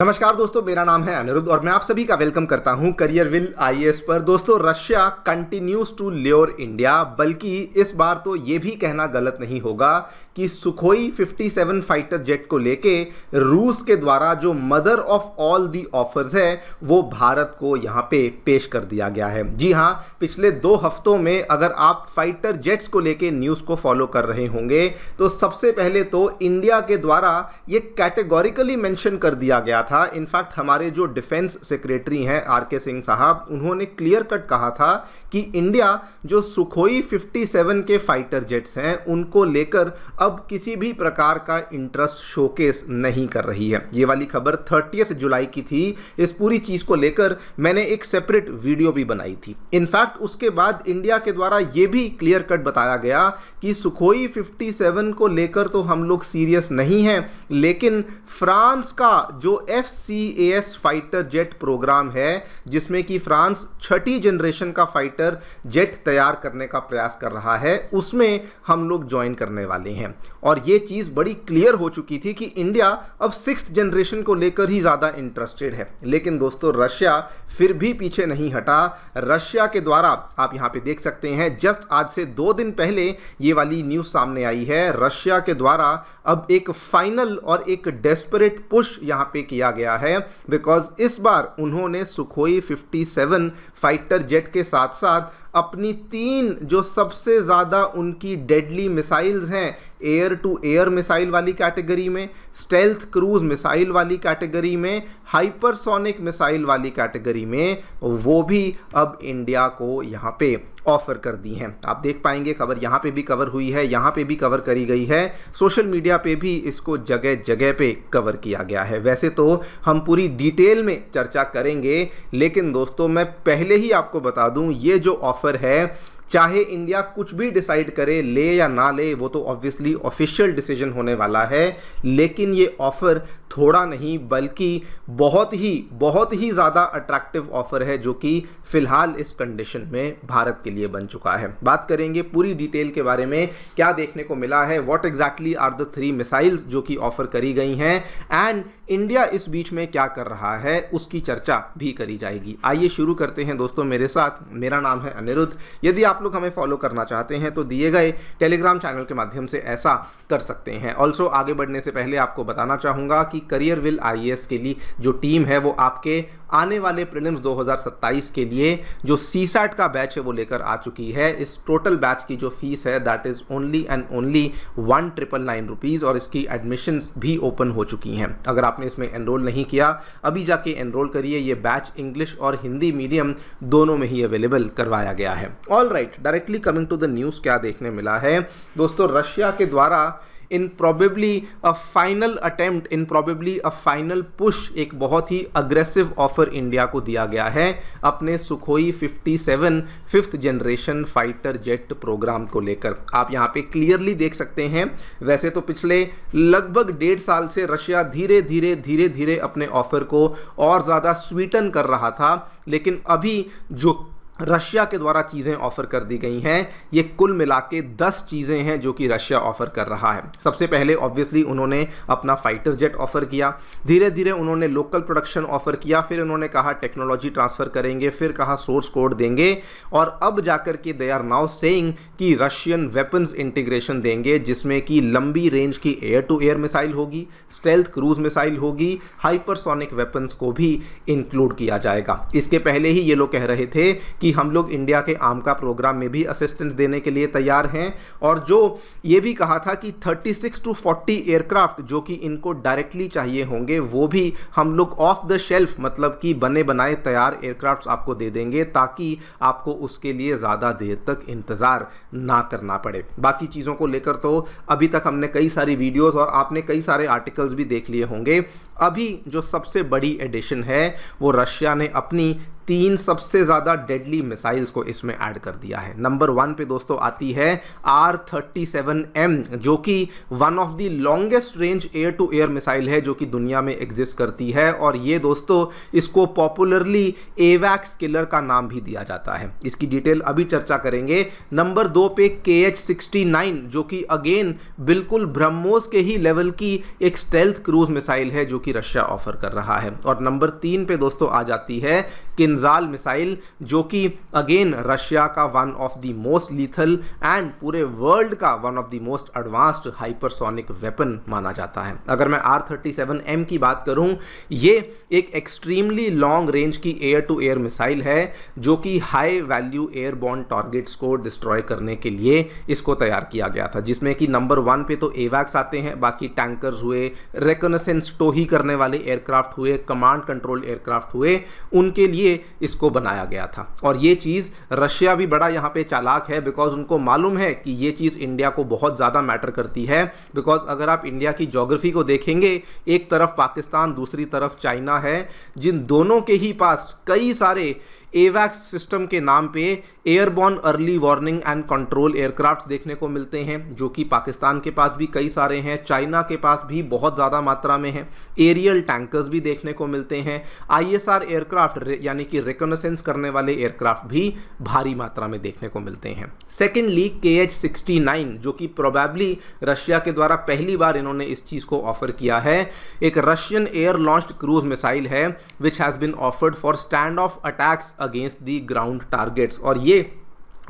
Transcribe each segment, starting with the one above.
नमस्कार दोस्तों, मेरा नाम है अनिरुद्ध और मैं आप सभी का वेलकम करता हूं करियरविल आईएएस पर। दोस्तों, Russia continues to lure India, बल्कि इस बार तो ये भी कहना गलत नहीं होगा कि सुखोई 57 फाइटर जेट को लेके रूस के द्वारा जो mother of all the offers है वो भारत को यहाँ पे पेश कर दिया गया है। जी हाँ, पिछले 2 हफ्तों में अगर आप फाइटर जेट्स को लेके न्यूज़ को फॉलो कर रहे होंगे तो सबसे पहले तो इंडिया के द्वारा ये कैटेगोरिकली मेंशन कर दिया गया था। इनफैक्ट हमारे जो डिफेंस सेक्रेटरी हैं आर.के. सिंह साहब, उन्होंने क्लियर कट कहा था कि इंडिया जो सुखोई 57 के फाइटर जेट्स हैं उनको लेकर अब किसी भी प्रकार का इंटरेस्ट शोकेस नहीं कर रही है। ये वाली खबर 30 जुलाई की थी। इस पूरी चीज को लेकर मैंने एक सेपरेट वीडियो भी बनाई थी। इनफैक्ट उसके बाद इंडिया के द्वारा ये भी क्लियर कट बताया गया कि सुखोई 57 को लेकर तो हम लोग सीरियस नहीं हैं, लेकिन फ्रांस का जो FCAS फाइटर जेट प्रोग्राम है जिसमें कि फ्रांस 6ठी जनरेशन का फाइटर जेट तैयार करने का प्रयास कर रहा है, उसमें हम लोग ज्वाइन करने वाले हैं। और ये चीज़ बड़ी क्लियर हो चुकी थी कि इंडिया अब 6th जनरेशन को लेकर ही ज़्यादा इंटरेस्टेड है। लेकिन दोस्तों, रशिया फिर भी पीछे नहीं हटा। रशिया के द्वारा आप यहाँ पे देख सकते हैं, जस्ट आज से 2 दिन पहले ये वाली न्यूज़ सामने आई है। रशिया के द्वारा अब एक फाइनल और एक डेस्परेट पुश यहाँ पे किया गया है, बिकॉज इस बार उन्होंने सुखोई 57 फाइटर जेट के साथ साथ अपनी 3 जो सबसे ज़्यादा उनकी डेडली मिसाइल्स हैं, एयर टू एयर मिसाइल वाली कैटेगरी में, स्टेल्थ क्रूज मिसाइल वाली कैटेगरी में, हाइपरसोनिक मिसाइल वाली कैटेगरी में, वो भी अब इंडिया को यहाँ पे ऑफर कर दी हैं। आप देख पाएंगे खबर यहाँ पे भी कवर हुई है, यहाँ पे भी कवर करी गई है, सोशल मीडिया पे भी इसको जगह जगह पे कवर किया गया है। वैसे तो हम पूरी डिटेल में चर्चा करेंगे, लेकिन दोस्तों मैं पहले ही आपको बता दूं, ये जो ऑफर है, चाहे इंडिया कुछ भी डिसाइड करे, ले या ना ले, वो तो ऑब्वियसली ऑफिशियल डिसीजन होने वाला है, लेकिन ये ऑफर थोड़ा नहीं बल्कि बहुत ही ज़्यादा अट्रैक्टिव ऑफर है जो कि फिलहाल इस कंडीशन में भारत के लिए बन चुका है। बात करेंगे पूरी डिटेल के बारे में, क्या देखने को मिला है, what exactly are the 3 missiles जो कि ऑफर करी गई हैं, एंड इंडिया इस बीच में क्या कर रहा है, उसकी चर्चा भी करी जाएगी। आइए शुरू करते हैं दोस्तों मेरे साथ। मेरा नाम है अनिरुद्ध। यदि आप लोग हमें फॉलो करना चाहते हैं तो दिए गए टेलीग्राम चैनल के माध्यम से ऐसा कर सकते हैं। ऑल्सो आगे बढ़ने से पहले आपको बताना चाहूँगा कि करियरविल आईएएस के लिए जो टीम है वो आपके आने वाले प्रीलिम्स 2027 के लिए जो CSAT का बैच है वो लेकर आ चुकी है। इस टोटल बैच की जो फीस है that is only and only 1999 rupees और इसकी एडमिशन्स भी ओपन हो चुकी हैं। अगर आपने इसमें एनरोल नहीं किया, अभी जाके एनरोल करिए। ये बैच इंग्लिश और हिंदी मीडियम दोनों में ही अवेलेबल करवाया गया है। All right, directly coming to the news, क्या देखने मिला है दोस्तों, रशिया के द्वारा in probably a final attempt, in probably a final push, एक बहुत ही अग्रेसिव ऑफर इंडिया को दिया गया है अपने Sukhoi 57 5th generation fighter jet programme को लेकर। आप यहाँ पे क्लियरली देख सकते हैं। वैसे तो पिछले लगभग 1.5 साल से रशिया धीरे धीरे अपने ऑफर को और ज़्यादा स्वीटन कर रहा था, लेकिन अभी जो रशिया के द्वारा चीज़ें ऑफर कर दी गई हैं, ये कुल मिला के 10 चीज़ें हैं जो कि रशिया ऑफर कर रहा है। सबसे पहले ऑब्वियसली उन्होंने अपना फाइटर जेट ऑफर किया, धीरे धीरे उन्होंने लोकल प्रोडक्शन ऑफर किया, फिर उन्होंने कहा टेक्नोलॉजी ट्रांसफ़र करेंगे, फिर कहा सोर्स कोड देंगे, और अब जाकर के दे आर नाउ सेइंग कि रशियन वेपन्स इंटीग्रेशन देंगे, जिसमें कि लंबी रेंज की एयर टू एयर मिसाइल होगी, स्टेल्थ क्रूज मिसाइल होगी, हाइपरसोनिक वेपन्स को भी इंक्लूड किया जाएगा। इसके पहले ही ये लोग कह रहे थे कि हम लोग इंडिया के आमका प्रोग्राम में भी असिस्टेंस देने के लिए तैयार हैं, और जो ये भी कहा था कि 36 to 40 एयरक्राफ्ट जो कि इनको डायरेक्टली चाहिए होंगे वो भी हम लोग ऑफ द शेल्फ, मतलब कि बने बनाए तैयार एयरक्राफ्ट आपको दे देंगे, ताकि आपको उसके लिए ज़्यादा देर तक इंतज़ार ना करना पड़े। बाकी चीज़ों को लेकर तो अभी तक हमने कई सारी वीडियोज़ और आपने कई सारे आर्टिकल्स भी देख लिए होंगे। अभी जो सबसे बड़ी एडिशन है वो रशिया ने अपनी 3 सबसे ज़्यादा डेडली मिसाइल्स को इसमें ऐड कर दिया है। नंबर 1 पे दोस्तों आती है R-37M, जो कि one of the longest range air to air missile है जो कि दुनिया में एग्जिस्ट करती है, और ये दोस्तों इसको पॉपुलरली एवैक्स किलर का नाम भी दिया जाता है। इसकी डिटेल अभी चर्चा करेंगे। नंबर 2 पे KH-69, जो कि अगेन बिल्कुल ब्रह्मोस के ही लेवल की एक स्टेल्थ क्रूज मिसाइल है जो कि रशिया ऑफर कर रहा है। और नंबर 3 पे दोस्तों आ जाती है किंजाल मिसाइल, जो कि अगेन रशिया का one of the most lethal and पूरे वर्ल्ड का one of the most advanced hypersonic weapon माना जाता है। अगर मैं R-37M की बात करूं, ये एक एक्सट्रीमली लॉन्ग रेंज की एयर टू एयर मिसाइल है जो कि हाई वैल्यू एयरबॉर्न टारगेट्स को डिस्ट्रॉय करने के लिए इसको तैयार किया गया था, जिसमें कि नंबर 1 पे तो एवैक्स आते हैं, बाकी टैंकर्स हुए, रेकॉनेसेंस टोही करने वाले एयरक्राफ्ट हुए, कमांड कंट्रोल एयरक्राफ्ट हुए, उनके लिए इसको बनाया गया था। और ये चीज़ रशिया भी बड़ा यहाँ पे चालाक है, बिकॉज उनको मालूम है कि ये चीज़ इंडिया को बहुत ज़्यादा मैटर करती है। बिकॉज अगर आप इंडिया की ज्योग्राफी को देखेंगे, एक तरफ पाकिस्तान, दूसरी तरफ चाइना है, जिन दोनों के ही पास कई सारे एवैक्स सिस्टम के नाम पे airborne early warning and control aircraft देखने को मिलते हैं, जो कि पाकिस्तान के पास भी कई सारे हैं, चाइना के पास भी बहुत ज़्यादा मात्रा में हैं। एरियल टैंकर्स भी देखने को मिलते हैं, ISR एयरक्राफ्ट यानी कि रिकॉनेसेंस करने वाले एयरक्राफ्ट भी भारी मात्रा में देखने को मिलते हैं। सेकेंडली KH-69, जो कि प्रोबेबली रशिया के द्वारा पहली बार इन्होंने इस चीज़ को ऑफर किया है, एक Russian air launched cruise missile है which has been offered for stand off attacks against the ground targets. और ये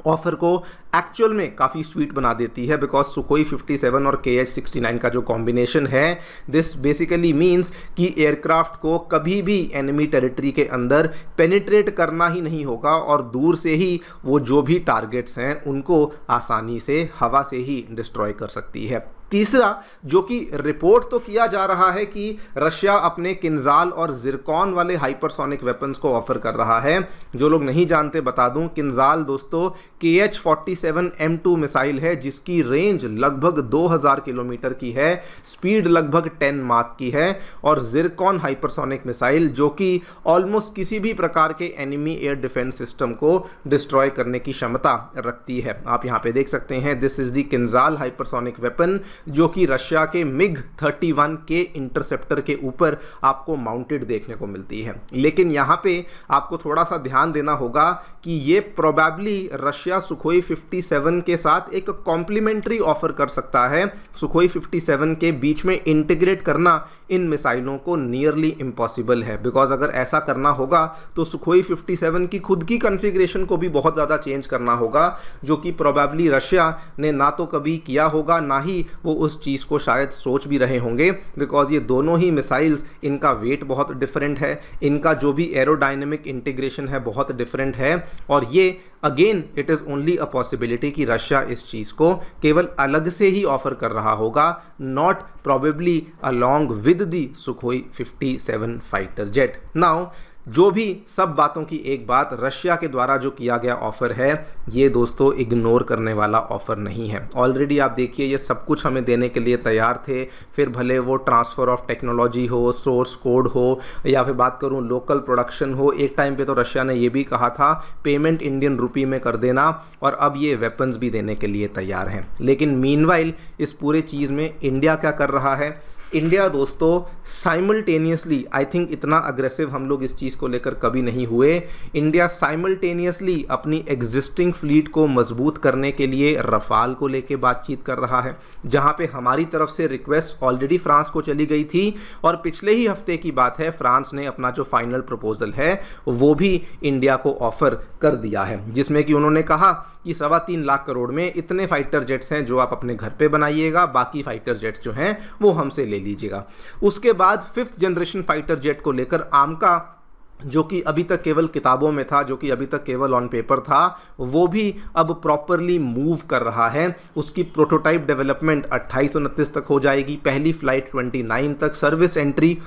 ऑफर को एक्चुअल में काफ़ी स्वीट बना देती है, बिकॉज सुखोई 57 और KH-69 का जो कॉम्बिनेशन है, दिस बेसिकली मीन्स कि एयरक्राफ्ट को कभी भी एनिमी टेरिटरी के अंदर पेनिट्रेट करना ही नहीं होगा, और दूर से ही वो जो भी टारगेट्स हैं उनको आसानी से हवा से ही डिस्ट्रॉय कर सकती है। तीसरा, जो कि रिपोर्ट तो किया जा रहा है कि रशिया अपने किंजाल और जिरकॉन वाले हाइपरसोनिक वेपन्स को ऑफर कर रहा है। जो लोग नहीं जानते बता दूं, किंजाल दोस्तों KH-47M2 मिसाइल है जिसकी रेंज लगभग 2000 किलोमीटर की है, स्पीड लगभग 10 माक की है, और जिरकॉन हाइपरसोनिक मिसाइल जो कि ऑलमोस्ट किसी भी प्रकार के एनिमी एयर डिफेंस सिस्टम को डिस्ट्रॉय करने की क्षमता रखती है। आप यहाँ पे देख सकते हैं, this is the Kinzhal hypersonic weapon, जो कि रशिया के MiG-31 के इंटरसेप्टर के ऊपर आपको माउंटेड देखने को मिलती है। लेकिन यहाँ पे आपको थोड़ा सा ध्यान देना होगा कि ये प्रोबेबली रशिया सुखोई 57 के साथ एक कॉम्प्लीमेंट्री ऑफर कर सकता है। सुखोई 57 के बीच में इंटीग्रेट करना इन मिसाइलों को नियरली इम्पॉसिबल है, बिकॉज अगर ऐसा करना होगा तो सुखोई 57 की खुद की कॉन्फ़िगरेशन को भी बहुत ज़्यादा चेंज करना होगा, जो कि प्रोबेबली रशिया ने ना तो कभी किया होगा, ना ही वो उस चीज़ को शायद सोच भी रहे होंगे, बिकॉज ये दोनों ही मिसाइल्स, इनका वेट बहुत डिफरेंट है, इनका जो भी एरोडायनेमिक इंटीग्रेशन है बहुत डिफरेंट है, और ये again it is only a possibility कि रशिया इस चीज़ को केवल अलग से ही ऑफर कर रहा होगा, not probably along with the Sukhoi 57 fighter jet. Now जो भी सब बातों की एक बात, रशिया के द्वारा जो किया गया ऑफर है, ये दोस्तों इग्नोर करने वाला ऑफर नहीं है। ऑलरेडी आप देखिए, ये सब कुछ हमें देने के लिए तैयार थे, फिर भले वो ट्रांसफ़र ऑफ टेक्नोलॉजी हो, सोर्स कोड हो, या फिर बात करूं लोकल प्रोडक्शन हो। एक टाइम पे तो रशिया ने ये भी कहा था पेमेंट इंडियन रुपी में कर देना, और अब ये वेपन्स भी देने के लिए तैयार हैं। लेकिन मीनवाइल इस पूरे चीज़ में इंडिया क्या कर रहा है? इंडिया दोस्तों साइमल्टेनियसली, आई थिंक इतना अग्रेसिव हम लोग इस चीज़ को लेकर कभी नहीं हुए। इंडिया साइमल्टेनियसली अपनी एग्जिस्टिंग फ्लीट को मजबूत करने के लिए रफाल को लेके बातचीत कर रहा है, जहां पे हमारी तरफ से रिक्वेस्ट ऑलरेडी फ्रांस को चली गई थी, और पिछले ही हफ्ते की बात है, फ्रांस ने अपना जो फाइनल प्रपोजल है वो भी इंडिया को ऑफर कर दिया है, जिसमें कि उन्होंने कहा कि 3.25 लाख करोड़ में इतने फाइटर जेट्स हैं जो आप अपने घर पे बनाइएगा, बाकी फाइटर जेट्स जो हैं वो हमसे ले लीजिएगा। उसके बाद 5th जनरेशन फाइटर जेट को लेकर आमका, जो कि अभी तक केवल किताबों में था, जो कि अभी तक केवल ऑन पेपर था, वो भी अब प्रॉपरली मूव कर रहा है। उसकी प्रोटोटाइप डेवलपमेंट 28-29 तक हो जाएगी, पहली फ्लाइट 29 तक, सर्विस एंट्री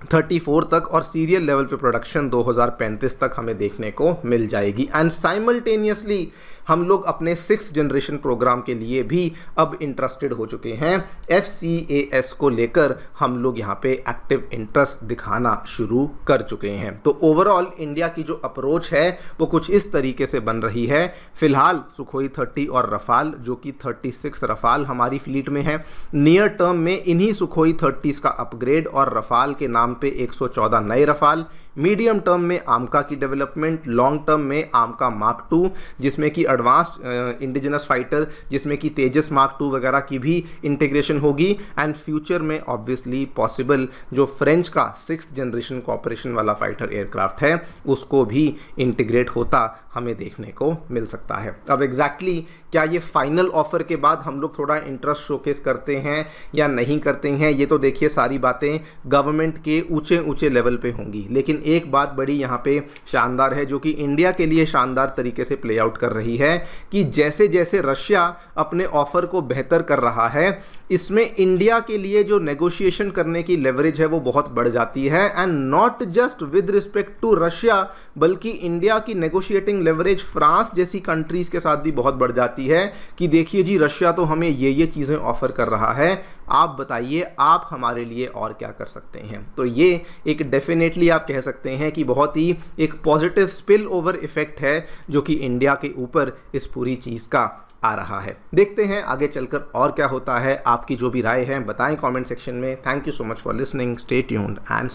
34 तक और सीरियल लेवल पे प्रोडक्शन 2035 तक हमें देखने को मिल जाएगी। एंड साइमल्टेनियसली हम लोग अपने 6th जनरेशन प्रोग्राम के लिए भी अब इंटरेस्टेड हो चुके हैं। FCAS को लेकर हम लोग यहाँ पे एक्टिव इंटरेस्ट दिखाना शुरू कर चुके हैं। तो ओवरऑल इंडिया की जो अप्रोच है वो कुछ इस तरीके से बन रही है। फिलहाल सुखोई 30 और रफाल, जो कि 36 रफाल हमारी फ्लीट में है, नियर टर्म में इन्हीं सुखोई 30 का अपग्रेड और रफाल के नाम पे 114 नए रफाल, मीडियम टर्म में आमका की डेवलपमेंट, लॉन्ग टर्म में आमका मार्क 2 जिसमें कि एडवांस्ड इंडिजिनस फाइटर जिसमें कि तेजस मार्क 2 वगैरह की भी इंटीग्रेशन होगी। एंड फ्यूचर में ऑब्वियसली पॉसिबल जो फ्रेंच का 6th जनरेशन कॉपरेशन वाला फाइटर एयरक्राफ्ट है उसको भी इंटीग्रेट होता हमें देखने को मिल सकता है। अब एग्जैक्टली क्या ये फाइनल ऑफर के बाद हम लोग थोड़ा इंटरेस्ट शोकेस करते हैं या नहीं करते हैं, ये तो देखिए सारी बातें गवर्नमेंट के ऊंचे ऊंचे लेवल पे होंगी। लेकिन एक बात बड़ी यहाँ पे शानदार है जो कि इंडिया के लिए शानदार तरीके से प्ले आउट कर रही है कि जैसे जैसे रशिया अपने ऑफर को बेहतर कर रहा है, इसमें इंडिया के लिए जो नेगोशिएशन करने की लेवरेज है वो बहुत बढ़ जाती है। And not just with respect to Russia, बल्कि इंडिया की नेगोशिएटिंग लेवरेज फ्रांस जैसी कंट्रीज के साथ भी बहुत बढ़ जाती है कि देखिए जी रशिया तो हमें ये चीज़ें ऑफर कर रहा है, आप बताइए आप हमारे लिए और क्या कर सकते हैं। तो ये एक डेफिनेटली आप कह सकते हैं कि बहुत ही एक पॉजिटिव स्पिल ओवर इफेक्ट है जो कि इंडिया के ऊपर इस पूरी चीज़ का आ रहा है। देखते हैं आगे चलकर और क्या होता है। आपकी जो भी राय है बताएं कमेंट सेक्शन में। Thank you so much for listening, stay tuned and